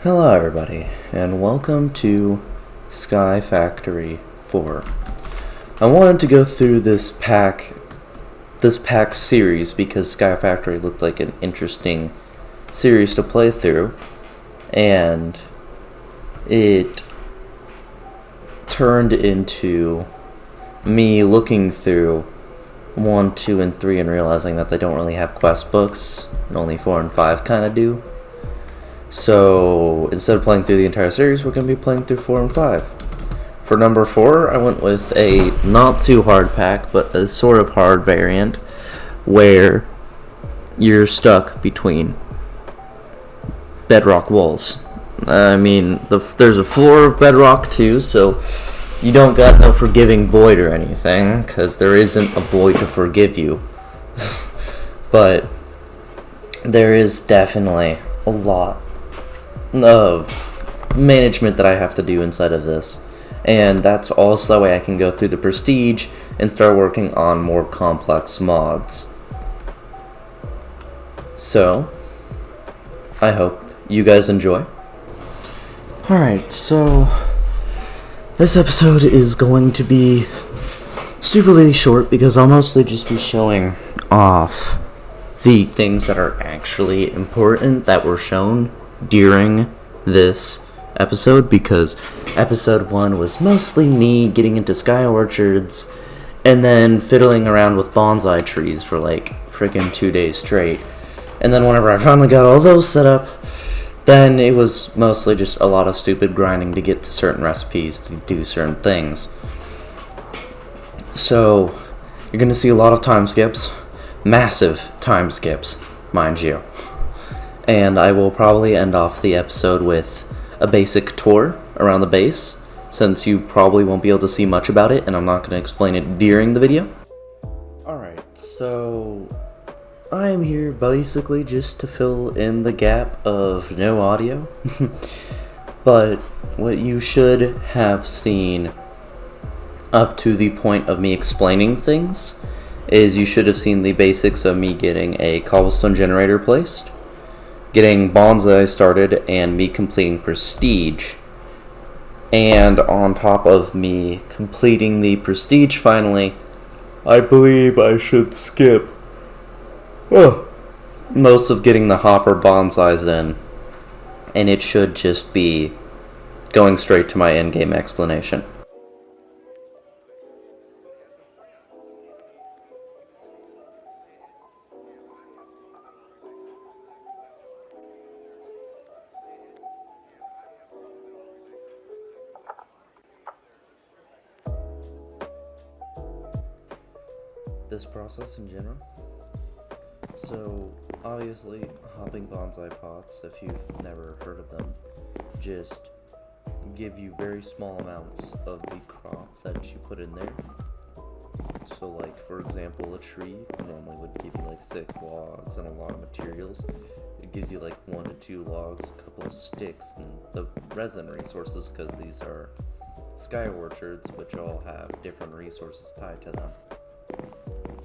Hello everybody, and welcome to Sky Factory 4. I wanted to go through this pack series because Sky Factory looked like an interesting series to play through, and it turned into me looking through 1, 2, and 3 and realizing that they don't really have quest books, and only 4 and 5 kind of do. So instead of playing through the entire series, we're going to be playing through 4 and 5. For number 4, I went with a not too hard pack, but a sort of hard variant where you're stuck between bedrock walls. I mean, there's a floor of bedrock too, so you don't got no forgiving void or anything, because there isn't a void to forgive you. But there is definitely a lot of management that I have to do inside of this, and that's also that way I can go through the prestige and start working on more complex mods. So I hope you guys enjoy. Alright, so this episode is going to be stupidly short because I'll mostly just be showing off the things that are actually important that were shown during this episode, because episode 1 was mostly me getting into sky orchards and then fiddling around with bonsai trees for like freaking 2 days straight. And then whenever I finally got all those set up, then it was mostly just a lot of stupid grinding to get to certain recipes to do certain things. So you're going to see a lot of time skips, massive time skips, mind you. And I will probably end off the episode with a basic tour around the base, since you probably won't be able to see much about it, and I'm not going to explain it during the video. Alright, so I am here basically just to fill in the gap of no audio. But what you should have seen up to the point of me explaining things is you should have seen the basics of me getting a cobblestone generator placed, getting bonsai started, and me completing prestige. And on top of me completing the prestige finally, I believe I should skip most of getting the hopper bonsais in, and it should just be going straight to my endgame explanation. This process in general. So, obviously, hopping bonsai pots, if you've never heard of them, just give you very small amounts of the crop that you put in there. So, like, for example, a tree normally would give you like 6 logs and a lot of materials. It gives you like 1 to 2 logs, a couple of sticks, and the resin resources, because these are sky orchards, which all have different resources tied to them.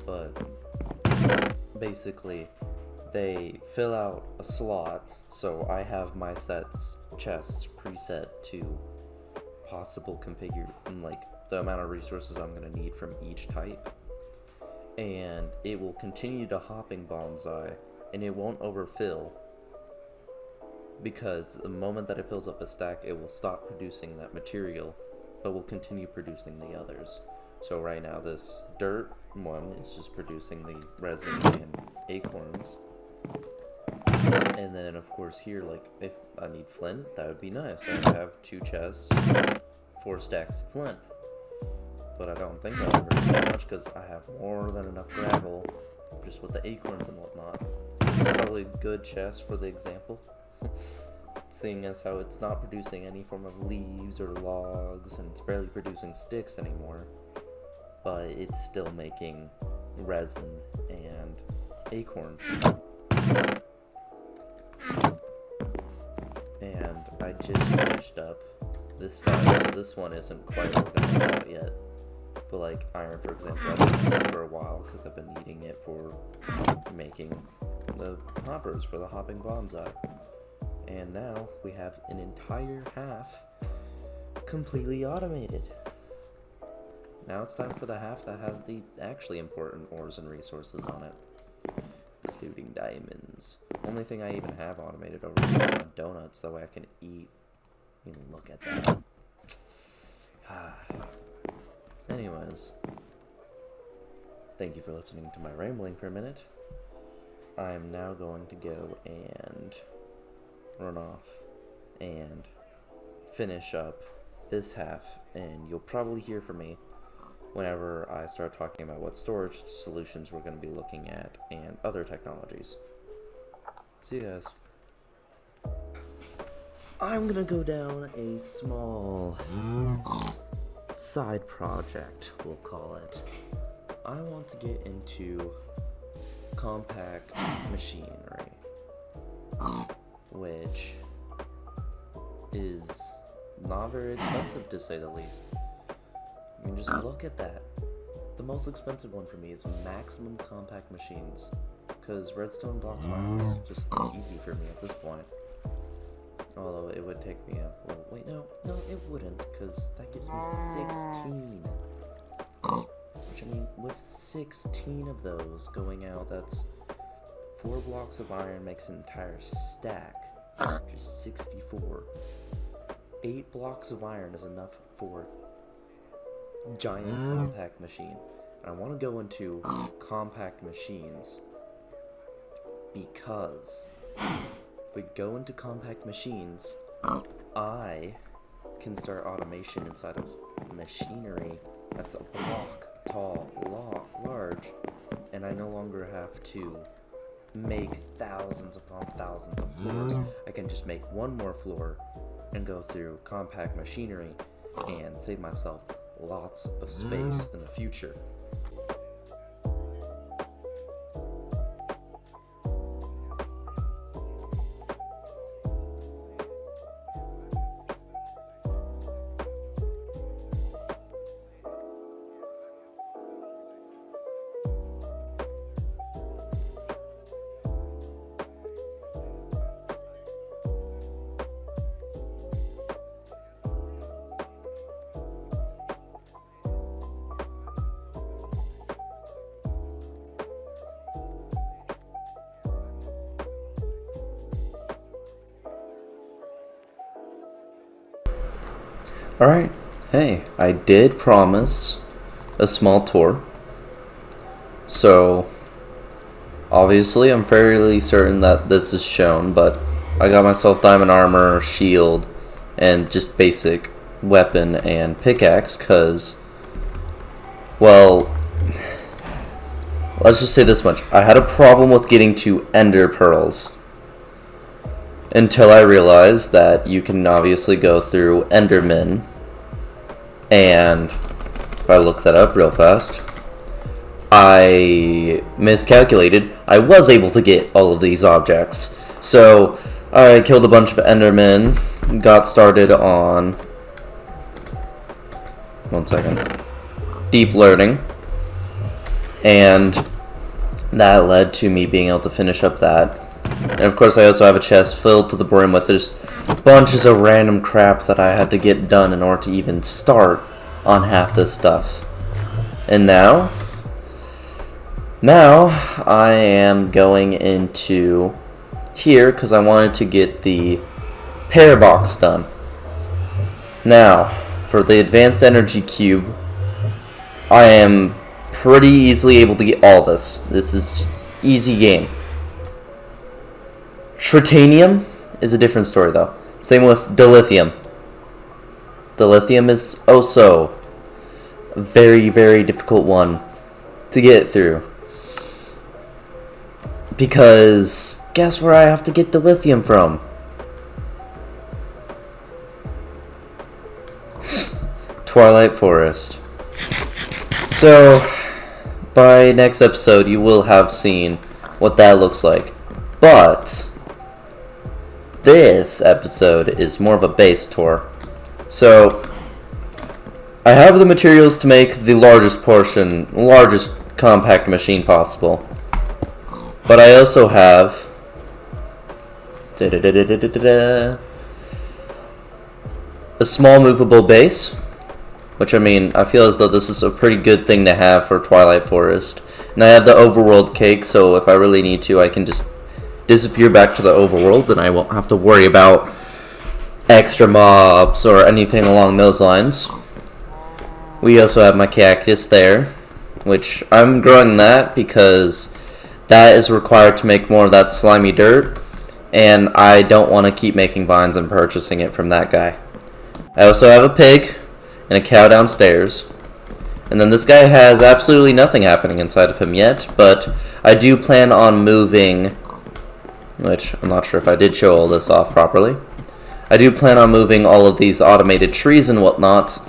But basically, they fill out a slot, so I have my chests preset to possible configure, like the amount of resources I'm going to need from each type, and it will continue to hopping bonsai, and it won't overfill, because the moment that it fills up a stack, it will stop producing that material, but will continue producing the others. So right now this dirt one is just producing the resin and acorns. And then of course here, like, if I need flint, that would be nice. I have 2 chests, 4 stacks of flint. But I don't think I'll ever need that much because I have more than enough gravel just with the acorns and whatnot. This is probably a good chest for the example. Seeing as how it's not producing any form of leaves or logs, and it's barely producing sticks anymore. But it's still making resin and acorns. And I just finished up this side, so this one isn't quite organized out yet. But like iron, for example, I've been using it for a while because I've been needing it for making the hoppers for the hopping bonsai. And now we have an entire half completely automated. Now it's time for the half that has the actually important ores and resources on it, including diamonds. Only thing I even have automated over here are donuts, that way I can eat. I mean, look at that. Anyways, thank you for listening to my rambling for a minute. I am now going to go and run off and finish up this half, and you'll probably hear from me whenever I start talking about what storage solutions we're going to be looking at and other technologies. See you guys. I'm gonna go down a small side project, we'll call it. I want to get into compact machinery, which is not very expensive, to say the least. I mean, just look at that. The most expensive one for me is maximum compact machines, because redstone blocks mine is just easy for me at this point. Although it would take me a... Well, wait, no, it wouldn't, because that gives me 16. Which, I mean, with 16 of those going out, that's 4 blocks of iron makes an entire stack, which is 64. 8 blocks of iron is enough for giant compact machine. And I want to go into compact machines because if we go into compact machines, I can start automation inside of machinery that's a block tall, large, and I no longer have to make thousands upon thousands of floors. I can just make one more floor and go through compact machinery and save myself lots of space in the future. Alright, hey, I did promise a small tour. So, obviously I'm fairly certain that this is shown, but I got myself diamond armor, shield, and just basic weapon and pickaxe, cause, well, let's just say this much. I had a problem with getting to ender pearls. Until I realized that you can obviously go through Endermen, and if I look that up real fast, I miscalculated. I was able to get all of these objects. So I killed a bunch of Endermen, got started on, one second, deep learning, and that led to me being able to finish up that. And of course I also have a chest filled to the brim with just bunches of random crap that I had to get done in order to even start on half this stuff. And now I am going into here because I wanted to get the pair box done. Now, for the advanced energy cube, I am pretty easily able to get all this. This is easy game. Tritanium is a different story though. Same with dilithium. Dilithium is also a very, very difficult one to get through. Because guess where I have to get dilithium from? Twilight Forest. So, by next episode you will have seen what that looks like. But this episode is more of a base tour. So, I have the materials to make the largest compact machine possible. But I also have Da-da-da-da-da-da-da. A small movable base, which I mean, I feel as though this is a pretty good thing to have for Twilight Forest. And I have the overworld cake, so if I really need to, I can just disappear back to the overworld, and I won't have to worry about extra mobs or anything along those lines. We also have my cactus there, which I'm growing that because that is required to make more of that slimy dirt, and I don't want to keep making vines and purchasing it from that guy. I also have a pig and a cow downstairs. And then this guy has absolutely nothing happening inside of him yet, but I do plan on moving, which I'm not sure if I did show all this off properly. I do plan on moving all of these automated trees and whatnot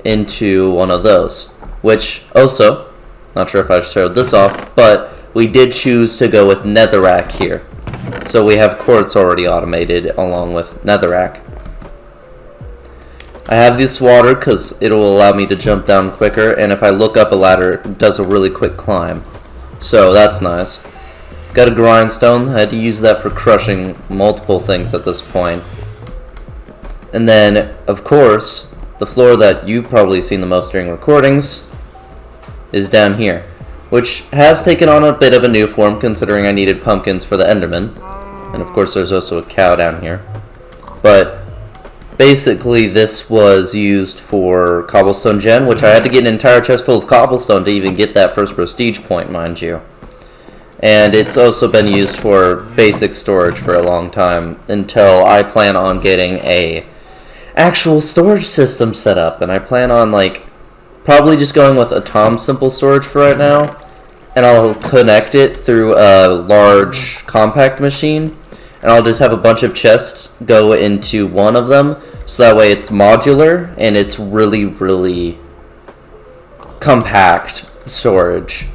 into one of those, which also, not sure if I showed this off, but we did choose to go with netherrack here. So we have quartz already automated along with netherrack. I have this water because it will allow me to jump down quicker, and if I look up a ladder, it does a really quick climb. So that's nice. Got a grindstone. I had to use that for crushing multiple things at this point. And then, of course, the floor that you've probably seen the most during recordings is down here, which has taken on a bit of a new form considering I needed pumpkins for the Enderman. And of course there's also a cow down here. But basically, this was used for cobblestone gen, which I had to get an entire chest full of cobblestone to even get that first prestige point, mind you. And it's also been used for basic storage for a long time until I plan on getting a actual storage system set up. And I plan on, probably just going with Atom Simple Storage for right now. And I'll connect it through a large compact machine. And I'll just have a bunch of chests go into one of them, so that way it's modular and it's really, really compact storage.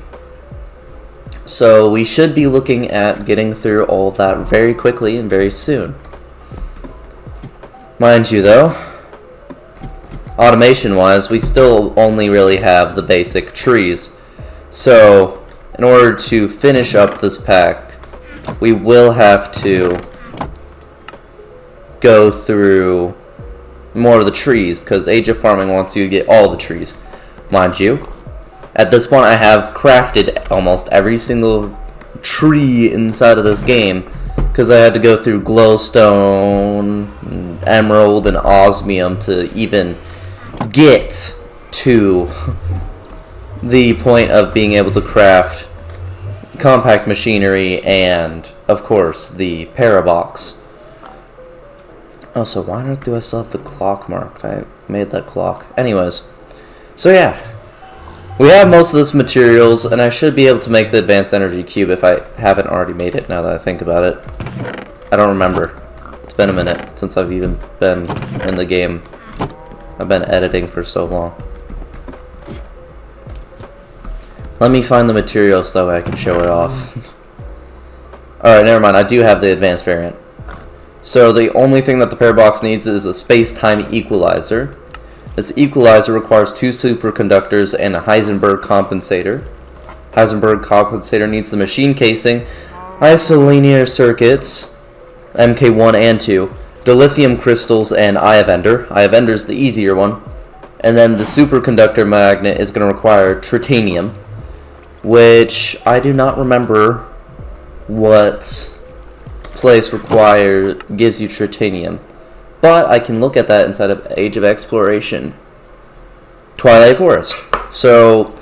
So we should be looking at getting through all of that very quickly and very soon. Mind you though, automation-wise, we still only really have the basic trees. So in order to finish up this pack, we will have to go through more of the trees, because Age of Farming wants you to get all the trees. Mind you, at this point I have crafted almost every single tree inside of this game, because I had to go through glowstone, emerald, and osmium to even get to the point of being able to craft compact machinery and, of course, the parabox. Also, why do I still have the clock marked? I made that clock. Anyways, so yeah, we have most of this materials, and I should be able to make the advanced energy cube if I haven't already made it, now that I think about it. I don't remember. It's been a minute since I've even been in the game. I've been editing for so long. Let me find the materials so that way I can show it off. Alright, never mind. I do have the advanced variant. So the only thing that the parabox needs is a space-time equalizer. This equalizer requires 2 superconductors and a Heisenberg compensator. Heisenberg compensator needs the machine casing, isolinear circuits, MK1 and 2, dilithium crystals, and Eye of Ender. Eye of Ender is the easier one. And then the superconductor magnet is going to require tritanium, which I do not remember what place gives you tritanium, but I can look at that inside of Age of Exploration Twilight Forest. So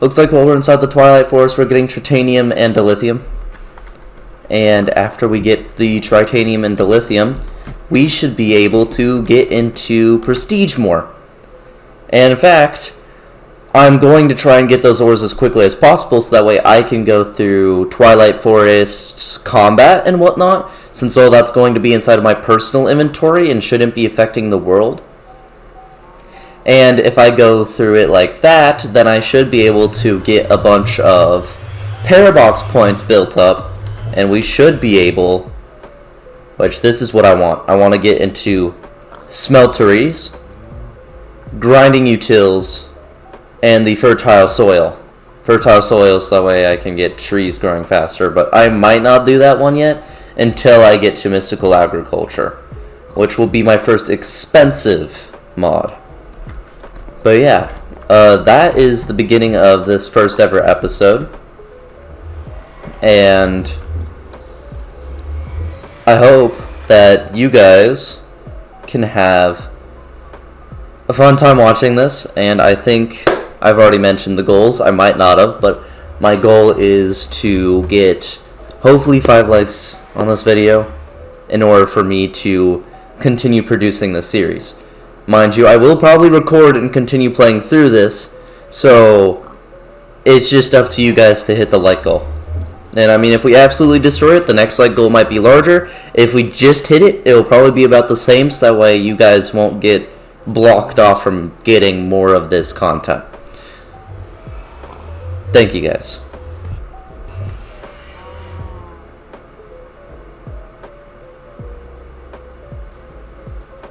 looks like while we're inside the Twilight Forest, we're getting tritanium and dilithium, and after we get the tritanium and dilithium, we should be able to get into prestige more. And in fact, I'm going to try and get those ores as quickly as possible so that way I can go through Twilight Forest's combat and whatnot, since all that's going to be inside of my personal inventory and shouldn't be affecting the world. And if I go through it like that, then I should be able to get a bunch of parabox points built up, and we should be able, which this is what I want. I want to get into smelteries, grinding utils, and the fertile soil. Fertile soil so that way I can get trees growing faster, but I might not do that one yet until I get to Mystical Agriculture, which will be my first expensive mod. But yeah, that is the beginning of this first ever episode. And I hope that you guys can have a fun time watching this. And I think I've already mentioned the goals. I might not have, but my goal is to get hopefully 5 likes on this video in order for me to continue producing this series. Mind you, I will probably record and continue playing through this, so it's just up to you guys to hit the like goal. And I mean, if we absolutely destroy it, the next like goal might be larger. If we just hit it, it will probably be about the same, so that way you guys won't get blocked off from getting more of this content. Thank you guys.